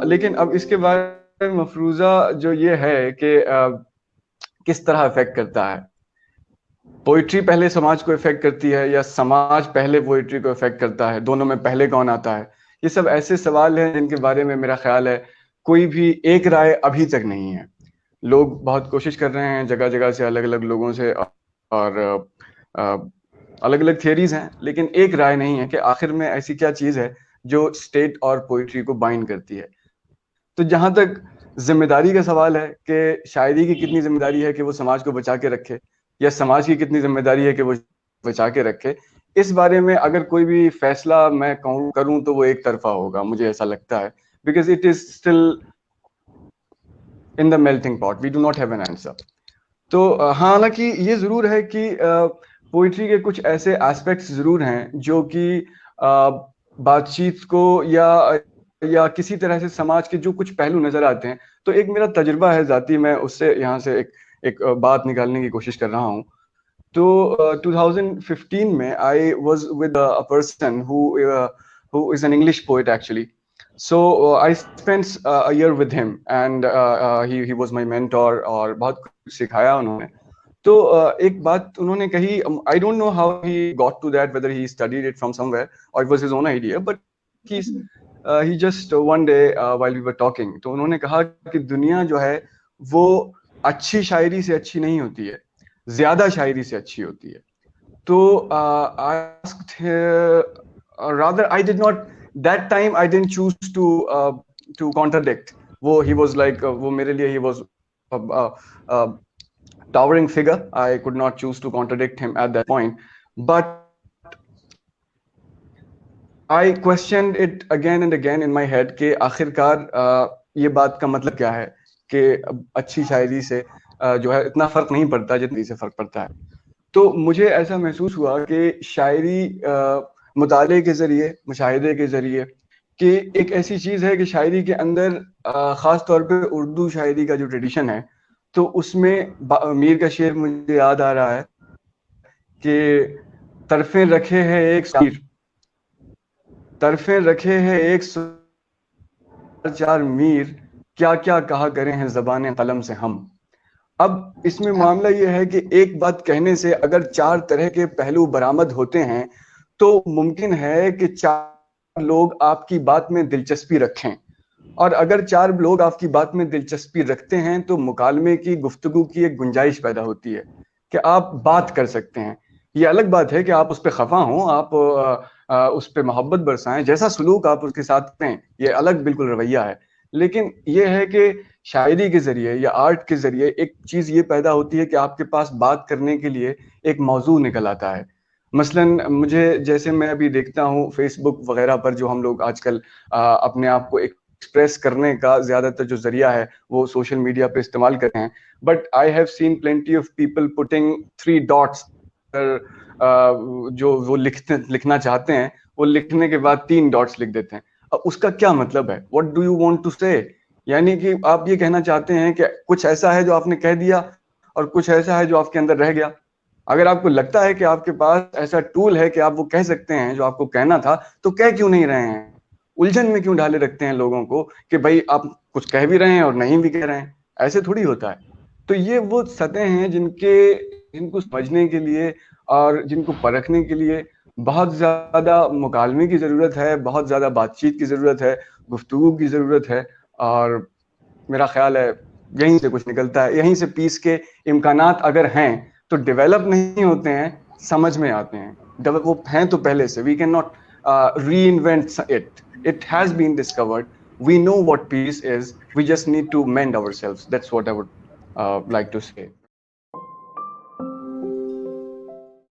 لیکن اب اس کے بارے میں مفروضہ جو یہ ہے کہ کس طرح افیکٹ کرتا ہے. پوئٹری پہلے سماج کو افیکٹ کرتی ہے یا سماج پہلے پوئٹری کو افیکٹ کرتا ہے؟ دونوں میں پہلے کون آتا ہے؟ یہ سب ایسے سوال ہیں جن کے بارے میں میرا خیال ہے کوئی بھی ایک رائے ابھی تک نہیں ہے. لوگ بہت کوشش کر رہے ہیں جگہ جگہ سے، الگ الگ لوگوں سے، اور الگ الگ تھیوریز ہیں، لیکن ایک رائے نہیں ہے کہ آخر میں ایسی کیا چیز ہے جو اسٹیٹ اور پوئٹری کو بائنڈ کرتی ہے. تو جہاں تک ذمہ داری کا سوال ہے کہ شاعری کی کتنی ذمہ داری ہے کہ وہ سماج کو بچا کے رکھے، یا سماج کی کتنی ذمہ داری ہے کہ وہ بچا کے رکھے، اس بارے میں اگر کوئی بھی فیصلہ میں کروں تو وہ ایک طرفہ ہوگا، مجھے ایسا لگتا ہے. Because it is still in the melting pot, we do not have an answer. تو حالانکہ یہ ضرور ہے کہ پوئٹری کے کچھ ایسے ایسپیکٹس ضرور ہیں جو کہ بات چیت کو یا کسی طرح سے سماج کے جو کچھ پہلو نظر آتے ہیں. تو ایک میرا تجربہ ہے ذاتی، میں اس سے یہاں سے ایک بات نکالنے کی کوشش کر رہا ہوں. تو 2015 میں I was with a person who is an English poet actually. So I spent a year with him and he was my mentor اور بہت کچھ سکھایا انہوں نے. تو ایک بات انہوں نے کہی، I don't know how he got to that, whether he studied it from somewhere or it was his own idea, but he just one day while we were talking، تو انہوں نے کہا کہ دنیا جو ہے وہ اچھی شاعری سے اچھی نہیں ہوتی ہے، زیادہ شاعری سے اچھی ہوتی ہے. تو I asked her, rather I did not, that time I didn't choose to contradict. He was like وہ میرے لیے he was a towering figure. I could not choose to contradict him at that point, but I questioned it again and again in my head کہ آخر کار یہ بات کا مطلب کیا ہے کہ اچھی شاعری سے جو ہے اتنا فرق نہیں پڑتا جتنی سے فرق پڑتا ہے. تو مجھے ایسا محسوس ہوا کہ شاعری مطالعے کے ذریعے، مشاہدے کے ذریعے، کہ ایک ایسی چیز ہے کہ شاعری کے اندر خاص طور پہ اردو شاعری کا جو ٹریڈیشن ہے، تو اس میں میر کا شعر مجھے یاد آ رہا ہے کہ طرفیں رکھے ہیں ایک شیر، طرفیں رکھے ہیں ایک چار میر، کیا کیا کہا کریں ہیں زبان قلم سے ہم. اب اس میں معاملہ یہ ہے کہ ایک بات کہنے سے اگر چار طرح کے پہلو برآمد ہوتے ہیں تو ممکن ہے کہ چار لوگ آپ کی بات میں دلچسپی رکھیں، اور اگر چار لوگ آپ کی بات میں دلچسپی رکھتے ہیں تو مکالمے کی، گفتگو کی ایک گنجائش پیدا ہوتی ہے کہ آپ بات کر سکتے ہیں. یہ الگ بات ہے کہ آپ اس پہ خفا ہوں، آپ اس پہ محبت برسائیں، جیسا سلوک آپ اس کے ساتھ کریں، یہ الگ بالکل رویہ ہے. لیکن یہ ہے کہ شاعری کے ذریعے یا آرٹ کے ذریعے ایک چیز یہ پیدا ہوتی ہے کہ آپ کے پاس بات کرنے کے لیے ایک موضوع نکل آتا ہے. مثلاً مجھے، جیسے میں ابھی دیکھتا ہوں فیس بک وغیرہ پر، جو ہم لوگ آج کل اپنے آپ کو ایکسپریس کرنے کا زیادہ تر جو ذریعہ ہے وہ سوشل میڈیا پہ استعمال کرتے ہیں. But I have seen plenty of people putting 3 dots، جو وہ لکھنا چاہتے ہیں وہ لکھنے کے بعد 3 dots لکھ دیتے ہیں. اب اس کا کیا مطلب ہے؟ What do you want to say? یعنی کہ آپ یہ کہنا چاہتے ہیں کہ کچھ ایسا ہے جو آپ نے کہہ دیا اور کچھ ایسا ہے جو آپ کے اندر رہ گیا. اگر آپ کو لگتا ہے کہ آپ کے پاس ایسا ٹول ہے کہ آپ وہ کہہ سکتے ہیں جو آپ کو کہنا تھا، تو کہہ کیوں نہیں رہے ہیں؟ الجھن میں کیوں ڈالے رکھتے ہیں لوگوں کو کہ بھائی آپ کچھ کہہ بھی رہے ہیں اور نہیں بھی کہہ رہے ہیں؟ ایسے تھوڑی ہوتا ہے. تو یہ وہ سطح ہیں جن کو سمجھنے کے لیے اور جن کو پرکھنے کے لیے بہت زیادہ مکالمے کی ضرورت ہے، بہت زیادہ بات چیت کی ضرورت ہے، گفتگو کی ضرورت ہے. اور میرا خیال ہے یہیں سے کچھ نکلتا ہے، یہیں سے پیس کے امکانات اگر ہیں تو ڈیولپ نہیں ہوتے ہیں، سمجھ میں آتے ہیں. وہ ہیں تو پہلے سے، we can not reinvent it, it has been discovered. We know what peace is, we just need to mend ourselves. That's what I would like to say.